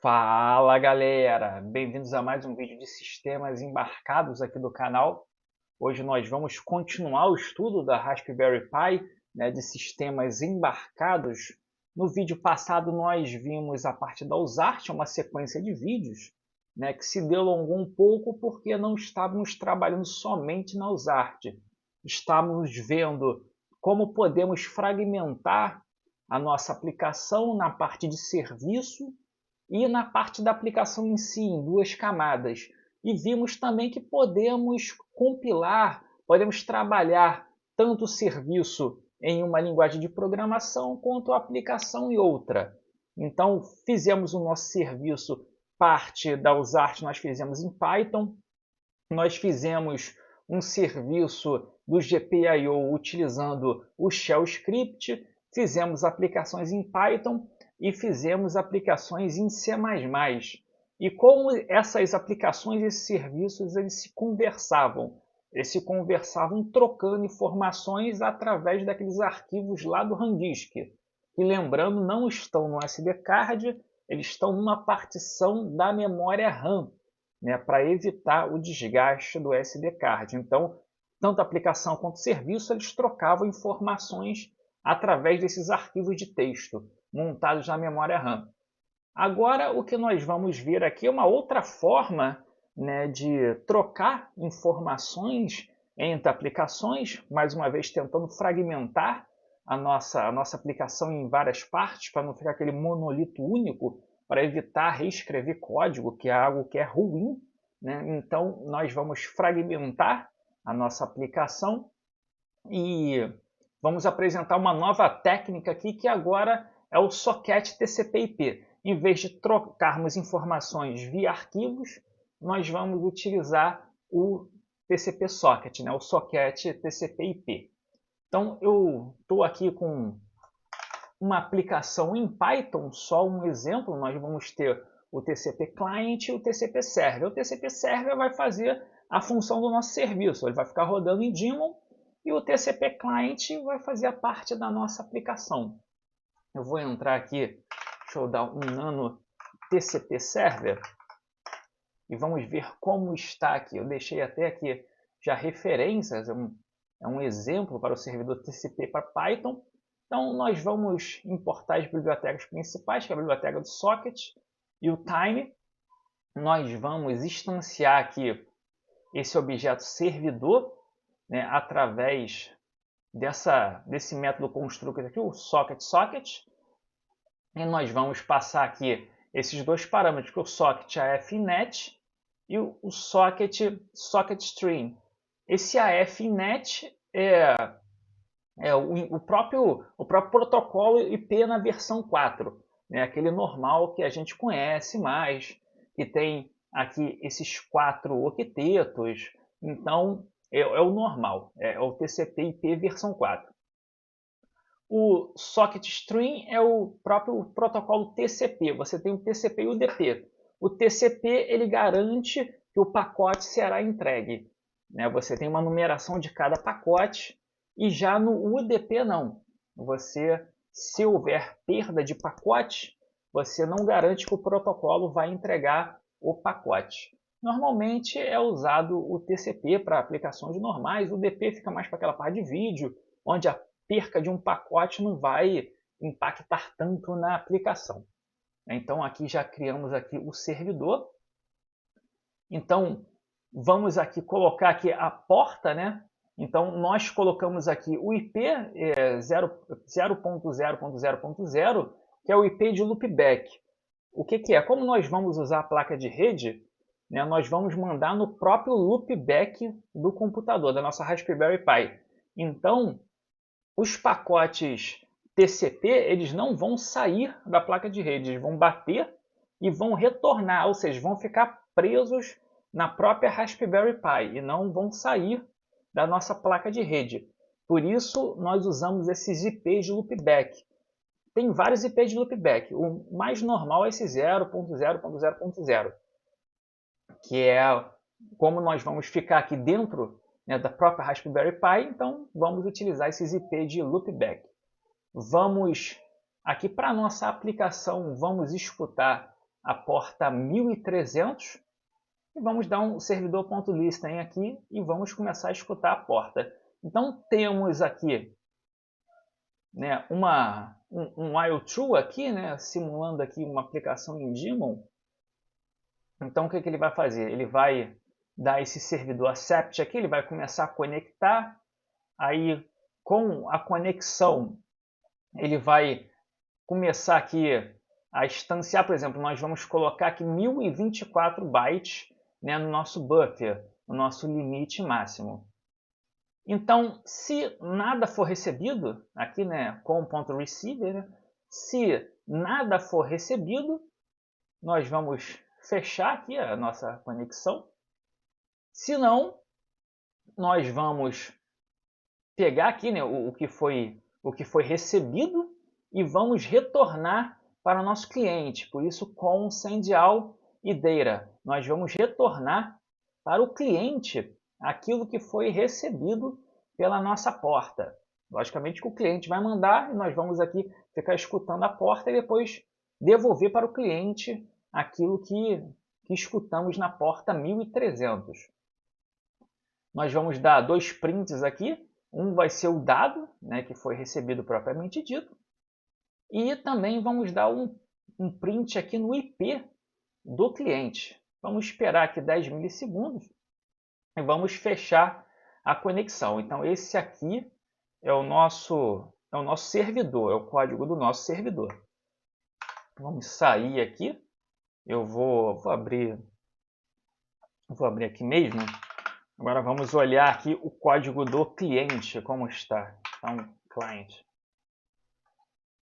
Fala galera, bem-vindos a mais um vídeo de sistemas embarcados aqui do canal. Hoje nós vamos continuar o estudo da Raspberry Pi, de sistemas embarcados. No vídeo passado nós vimos a parte da USART, uma sequência de vídeos, que se delongou um pouco porque não estávamos trabalhando somente na USART. Estávamos vendo como podemos fragmentar a nossa aplicação na parte de serviço e na parte da aplicação em si, em duas camadas. E vimos também que podemos compilar, podemos trabalhar tanto o serviço em uma linguagem de programação quanto a aplicação em outra. Então, fizemos o nosso serviço, parte da USART nós fizemos em Python, nós fizemos um serviço do GPIO utilizando o Shell Script, fizemos aplicações em Python e fizemos aplicações em C++. E como essas aplicações e esses serviços eles se conversavam? Eles se conversavam trocando informações através daqueles arquivos lá do Randisk, que lembrando não estão no SD card, eles estão numa partição da memória RAM, para evitar o desgaste do SD card. Então, tanto a aplicação quanto o serviço eles trocavam informações através desses arquivos de texto montados na memória RAM. Agora, o que nós vamos ver aqui é uma outra forma, de trocar informações entre aplicações, mais uma vez tentando fragmentar a nossa aplicação em várias partes, para não ficar aquele monolito único, para evitar reescrever código, que é algo que é ruim. Então, nós vamos fragmentar a nossa aplicação e vamos apresentar uma nova técnica aqui, que agora é o socket TCP/IP. Em vez de trocarmos informações via arquivos, nós vamos utilizar o TCP socket, o socket TCP/IP. Então, eu estou aqui com uma aplicação em Python, só um exemplo, nós vamos ter o TCP Client e o TCP Server. O TCP Server vai fazer a função do nosso serviço, ele vai ficar rodando em Daemon, e o TCP Client vai fazer a parte da nossa aplicação. Eu vou entrar aqui, deixa eu dar um nano TCP Server, e vamos ver como está aqui. Eu deixei até aqui já referências, é um exemplo para o servidor TCP para Python. Então, nós vamos importar as bibliotecas principais, que é a biblioteca do socket e o time. Nós vamos instanciar aqui esse objeto servidor, através desse método constructor aqui, o socket. E nós vamos passar aqui esses dois parâmetros, que é o socket AFINET e o socket Esse AFINET é o próprio protocolo IP na versão 4, aquele normal que a gente conhece mais, que tem aqui esses 4 octetos. Então, é o normal, é o TCP/IP versão 4. O socket string é o próprio protocolo TCP. Você tem o TCP e o UDP. O TCP ele garante que o pacote será entregue. Você tem uma numeração de cada pacote. E já no UDP não. Se houver perda de pacote, você não garante que o protocolo vai entregar o pacote. Normalmente é usado o TCP para aplicações normais. O UDP fica mais para aquela parte de vídeo, onde a perca de um pacote não vai impactar tanto na aplicação. Então aqui já criamos aqui o servidor. Então vamos aqui colocar aqui a porta, Então nós colocamos aqui o IP 0.0.0.0, que é o IP de loopback. O que é? Como nós vamos usar a placa de rede, nós vamos mandar no próprio loopback do computador, da nossa Raspberry Pi. Então, os pacotes TCP eles não vão sair da placa de rede, eles vão bater e vão retornar, ou seja, vão ficar presos na própria Raspberry Pi e não vão sair da nossa placa de rede. Por isso, nós usamos esses IPs de loopback. Tem vários IPs de loopback. O mais normal é esse 0.0.0.0, que é como nós vamos ficar aqui dentro, da própria Raspberry Pi, então vamos utilizar esses IP de loopback. Vamos aqui para a nossa aplicação, vamos escutar a porta 1300 e vamos dar um servidor.listen aqui e vamos começar a escutar a porta. Então temos aqui, né, um while true aqui, né, simulando aqui uma aplicação em Daemon. Então o que ele vai fazer? Ele vai dar esse servidor accept aqui, ele vai começar a conectar. Aí com a conexão ele vai começar aqui a instanciar, por exemplo, nós vamos colocar aqui 1024 bytes, né, no nosso buffer, no nosso limite máximo. Então, se nada for recebido, aqui, né, com o ponto receiver, né, se nada for recebido, nós vamos fechar aqui a nossa conexão. Se não, nós vamos pegar aqui, né, o que foi recebido e vamos retornar para o nosso cliente. Por isso, com send-out e data, nós vamos retornar para o cliente aquilo que foi recebido pela nossa porta. Logicamente que o cliente vai mandar e nós vamos aqui ficar escutando a porta e depois devolver para o cliente aquilo que escutamos na porta 1300. Nós vamos dar 2 prints aqui. Um vai ser o dado, né, que foi recebido propriamente dito. E também vamos dar um print aqui no IP do cliente. Vamos esperar aqui 10 milissegundos e vamos fechar a conexão. Então esse aqui é o nosso servidor, é o código do nosso servidor. Vamos sair aqui. Eu vou abrir aqui mesmo. Agora vamos olhar aqui o código do cliente, como está. Então, client.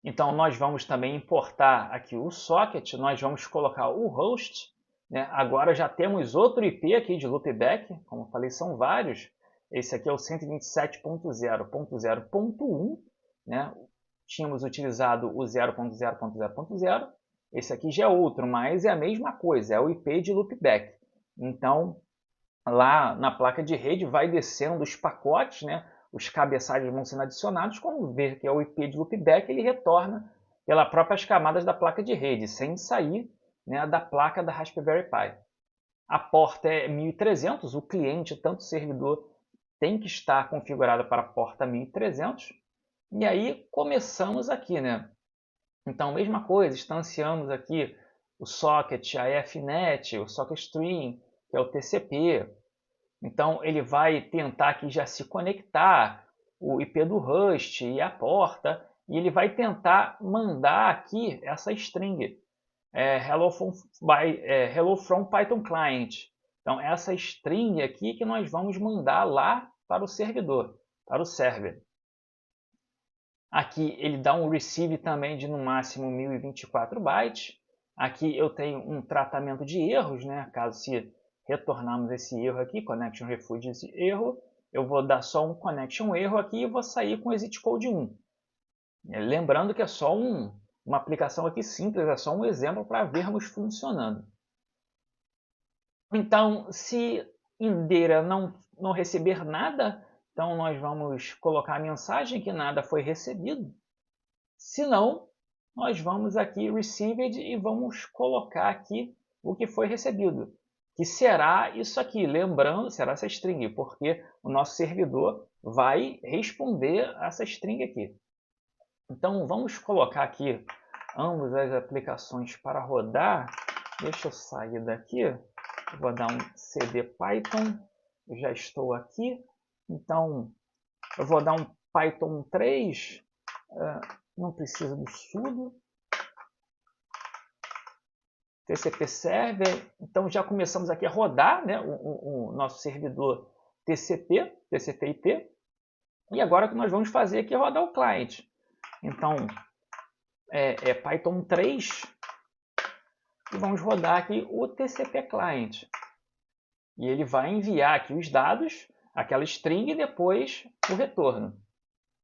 Então, nós vamos também importar aqui o socket, nós vamos colocar o host. Né? Agora já temos outro IP aqui de loopback, como eu falei, são vários. Esse aqui é o 127.0.0.1. Né? Tínhamos utilizado o 0.0.0.0. Esse aqui já é outro, mas é a mesma coisa, é o IP de loopback. Então, lá na placa de rede vai descendo os pacotes, né? Os cabeçalhos vão sendo adicionados. Quando ver que é o IP de loopback, ele retorna pelas próprias camadas da placa de rede, sem sair, né, da placa da Raspberry Pi. A porta é 1300, o cliente, tanto o servidor, tem que estar configurado para a porta 1300. E aí começamos aqui, né? Então, mesma coisa, instanciamos aqui o socket, a FNet, o socket string, que é o TCP. Então ele vai tentar aqui já se conectar, o IP do host e a porta, e ele vai tentar mandar aqui essa string, hello from Python Client. Então essa string aqui que nós vamos mandar lá para o servidor, para o server. Aqui ele dá um receive também de no máximo 1024 bytes. Aqui eu tenho um tratamento de erros, né? Caso se retornarmos esse erro aqui, connection refuge esse erro, eu vou dar só um connection erro aqui e vou sair com exit code 1. Lembrando que é só uma aplicação aqui simples, é só um exemplo para vermos funcionando. Então, se em data não receber nada, então nós vamos colocar a mensagem que nada foi recebido. Se não, nós vamos aqui received e vamos colocar aqui o que foi recebido, que será isso aqui, lembrando, será essa string, porque o nosso servidor vai responder essa string aqui. Então vamos colocar aqui ambas as aplicações para rodar. Deixa eu sair daqui, eu vou dar um cd python, eu já estou aqui, então eu vou dar um python 3, não precisa do sudo, TCP server. Então já começamos aqui a rodar, né, o nosso servidor TCP/IP. E agora o que nós vamos fazer aqui é rodar o client. Então é Python 3 e vamos rodar aqui o TCP client. E ele vai enviar aqui os dados, aquela string e depois o retorno.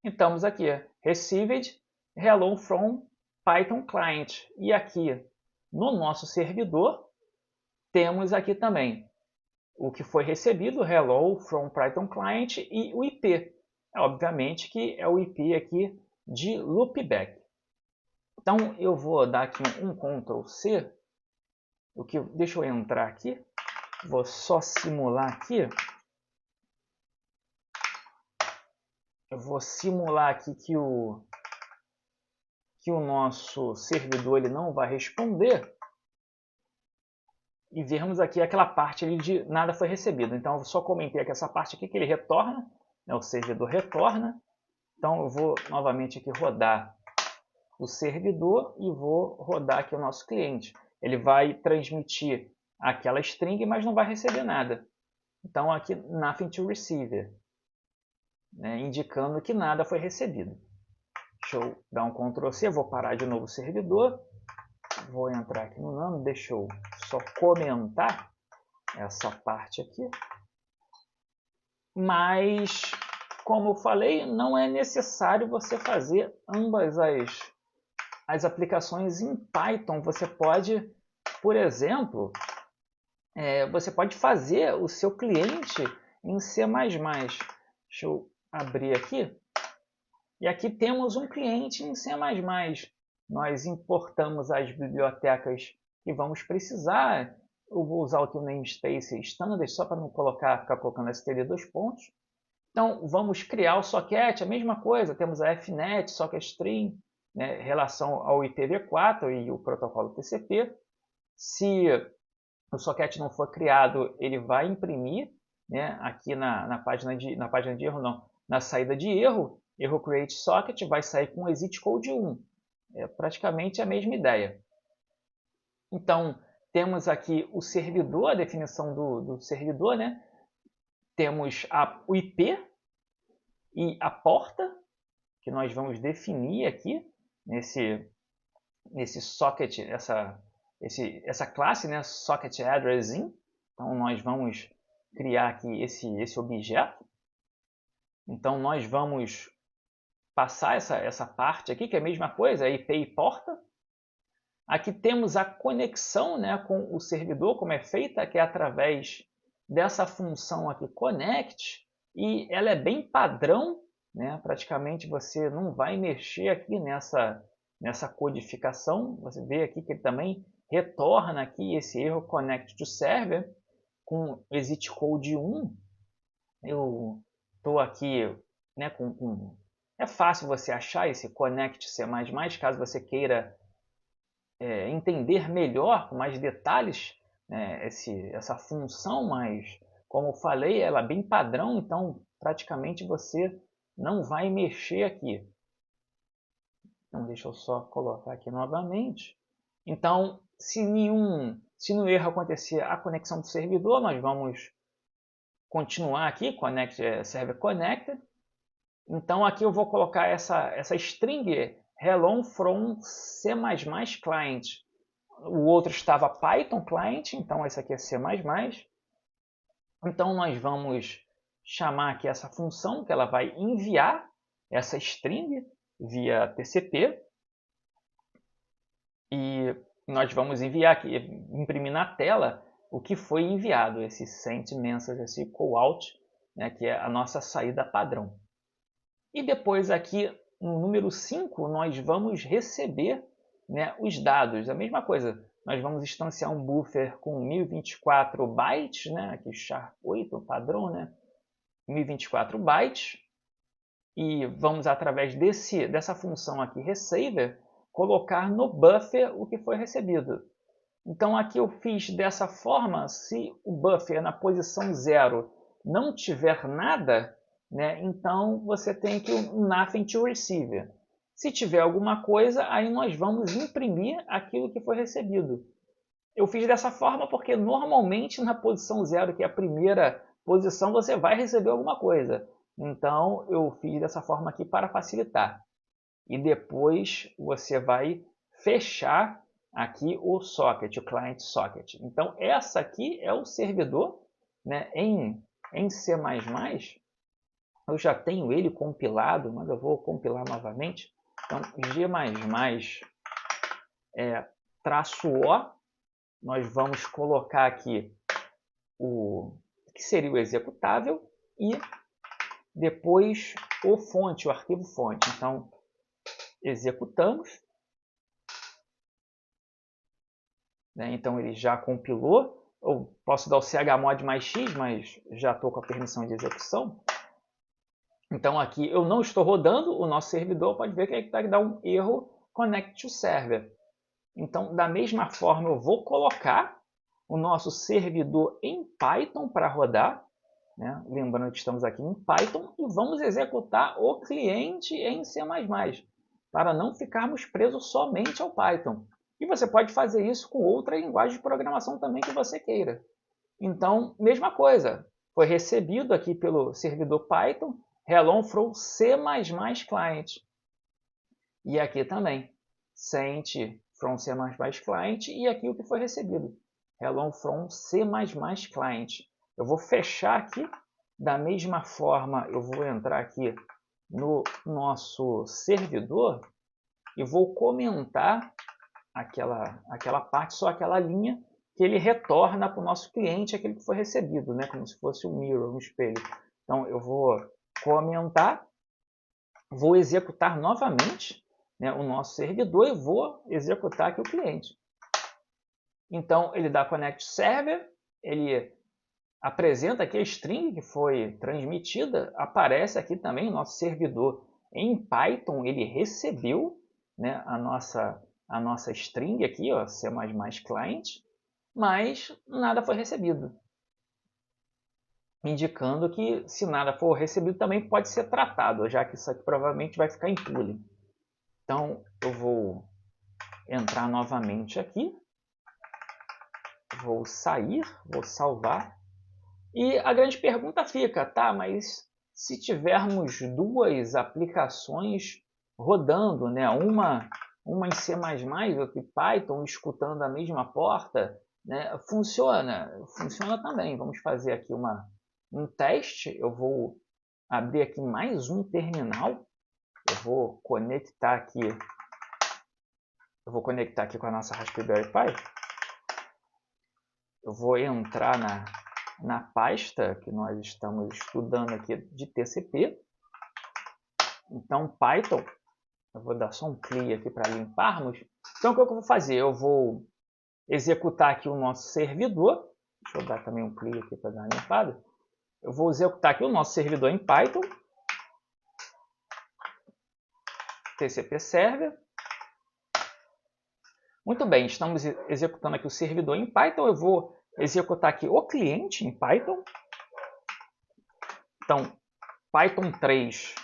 Então estamos aqui, received hello from Python client. E aqui no nosso servidor, temos aqui também o que foi recebido, hello from Python client, e o IP. Obviamente que é o IP aqui de loopback. Então eu vou dar aqui um Ctrl+C Deixa eu entrar aqui. Vou só simular aqui. Eu vou simular aqui que o nosso servidor ele não vai responder. E vermos aqui aquela parte ali de nada foi recebido. Então, eu só comentei aqui essa parte aqui que ele retorna, né, o servidor retorna. Então, eu vou novamente aqui rodar o servidor e vou rodar aqui o nosso cliente. Ele vai transmitir aquela string, mas não vai receber nada. Então, aqui, nothing to receive, né, indicando que nada foi recebido. Deixa eu dar um Ctrl C, vou parar de novo o servidor. Vou entrar aqui no Nano, deixa eu só comentar essa parte aqui. Mas, como eu falei, não é necessário você fazer ambas as aplicações em Python. Você pode, por exemplo, você pode fazer o seu cliente em C++. Deixa eu abrir aqui. E aqui temos um cliente em C++. Nós importamos as bibliotecas que vamos precisar. Eu vou usar aqui o namespace standard, só para não ficar colocando std dois pontos. Então, vamos criar o socket, a mesma coisa. Temos a fnet, socket string, né, em relação ao IPv4 e o protocolo TCP. Se o socket não for criado, ele vai imprimir, né, aqui na página de erro, não, na saída de erro, erro create socket, vai sair com exit code 1. É praticamente a mesma ideia. Então, temos aqui o servidor, a definição do servidor, né? Temos o IP e a porta, que nós vamos definir aqui nesse socket, essa classe, né? Socket addressing. Então, nós vamos criar aqui esse objeto. Então, nós vamos passar essa parte aqui, que é a mesma coisa, IP e porta. Aqui temos a conexão, né, com o servidor, como é feita, que é através dessa função aqui, connect, e ela é bem padrão, né? Praticamente você não vai mexer aqui nessa codificação. Você vê aqui que ele também retorna aqui esse erro connect to server com exit code 1. Eu estou aqui, né, é fácil você achar esse connect C++, caso você queira entender melhor, com mais detalhes, né, essa função, mas como eu falei, ela é bem padrão, então praticamente você não vai mexer aqui. Então deixa eu só colocar aqui novamente. Então, se no erro acontecer a conexão do servidor, nós vamos continuar aqui, server connected. Então aqui eu vou colocar essa string hello from C++ client. O outro estava Python client, então esse aqui é C++. Então nós vamos chamar aqui essa função, que ela vai enviar essa string via TCP. E nós vamos enviar aqui, imprimir na tela o que foi enviado, esse send message, esse callout, né, que é a nossa saída padrão. E depois aqui no número 5 nós vamos receber, né, os dados. A mesma coisa, nós vamos instanciar um buffer com 1024 bytes, né, aqui SHA-8, padrão, né, 1024 bytes. E vamos, através dessa função aqui, receiver, colocar no buffer o que foi recebido. Então aqui eu fiz dessa forma, se o buffer na posição 0 não tiver nada, né, então você tem aqui um nothing to receive. Se tiver alguma coisa, aí nós vamos imprimir aquilo que foi recebido. Eu fiz dessa forma porque normalmente na posição 0, que é a primeira posição, você vai receber alguma coisa. Então eu fiz dessa forma aqui para facilitar. E depois você vai fechar aqui o socket, o client socket. Então essa aqui é o servidor, né, em C++. Eu já tenho ele compilado, mas eu vou compilar novamente. Então G++ -O, nós vamos colocar aqui o que seria o executável e depois o fonte, o arquivo fonte. Então executamos. né? Então ele já compilou. Eu posso dar o chmod mais x, mas já estou com a permissão de execução. Então aqui eu não estou rodando, o nosso servidor pode ver que ele vai dar um erro connect to server. Então, da mesma forma, eu vou colocar o nosso servidor em Python para rodar, né? Lembrando que estamos aqui em Python, e vamos executar o cliente em C++, para não ficarmos presos somente ao Python. E você pode fazer isso com outra linguagem de programação também que você queira. Então, mesma coisa, foi recebido aqui pelo servidor Python, hello from C++ client. E aqui também, send from C++ client, e aqui o que foi recebido, hello from C++ client. Eu vou fechar aqui, da mesma forma eu vou entrar aqui no nosso servidor e vou comentar aquela parte, só aquela linha que ele retorna para o nosso cliente, aquele que foi recebido, né? Como se fosse um mirror, um espelho. Então eu vou comentar, vou executar novamente, né, o nosso servidor e vou executar aqui o cliente. Então ele dá connect server, ele apresenta aqui a string que foi transmitida, aparece aqui também o nosso servidor em Python, ele recebeu, né, a nossa string aqui, ó, C++ client, mas nada foi recebido. Indicando que se nada for recebido também pode ser tratado, já que isso aqui provavelmente vai ficar em pooling. Então eu vou entrar novamente aqui, vou sair, vou salvar. E a grande pergunta fica, tá, mas se tivermos duas aplicações rodando, né, uma em C++, outra em Python, escutando a mesma porta, né, funciona também. Vamos fazer aqui um teste. Eu vou abrir aqui mais um terminal. Eu vou conectar aqui com a nossa Raspberry Pi. Eu vou entrar na pasta que nós estamos estudando aqui de TCP. Então, Python, eu vou dar só um clear aqui para limparmos. Então, o que eu vou fazer? Eu vou executar aqui o nosso servidor. Deixa eu dar também um clear aqui para dar uma limpada. Eu vou executar aqui o nosso servidor em Python. TCP server. Muito bem, estamos executando aqui o servidor em Python. Eu vou executar aqui o cliente em Python. Então, Python 3,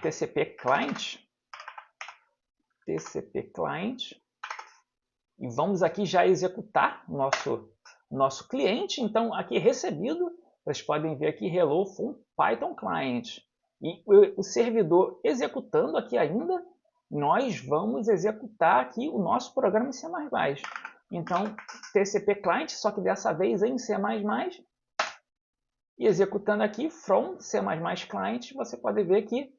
TCP client. TCP client. E vamos aqui já executar o nosso cliente. Então, aqui recebido, vocês podem ver aqui hello from Python client. E o servidor executando aqui ainda, nós vamos executar aqui o nosso programa em C++. Então, TCP client, só que dessa vez em C++. E executando aqui from C++ client, você pode ver que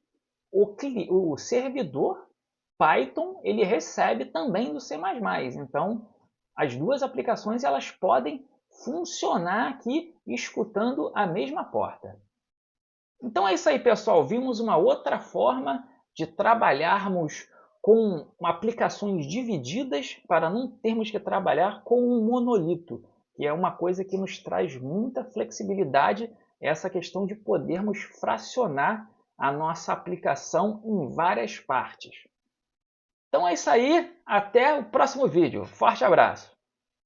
o servidor Python ele recebe também do C++. Então, as duas aplicações elas podem funcionar aqui escutando a mesma porta. Então é isso aí, pessoal. Vimos uma outra forma de trabalharmos com aplicações divididas para não termos que trabalhar com um monolito, que é uma coisa que nos traz muita flexibilidade, essa questão de podermos fracionar a nossa aplicação em várias partes. Então é isso aí, até o próximo vídeo. Forte abraço!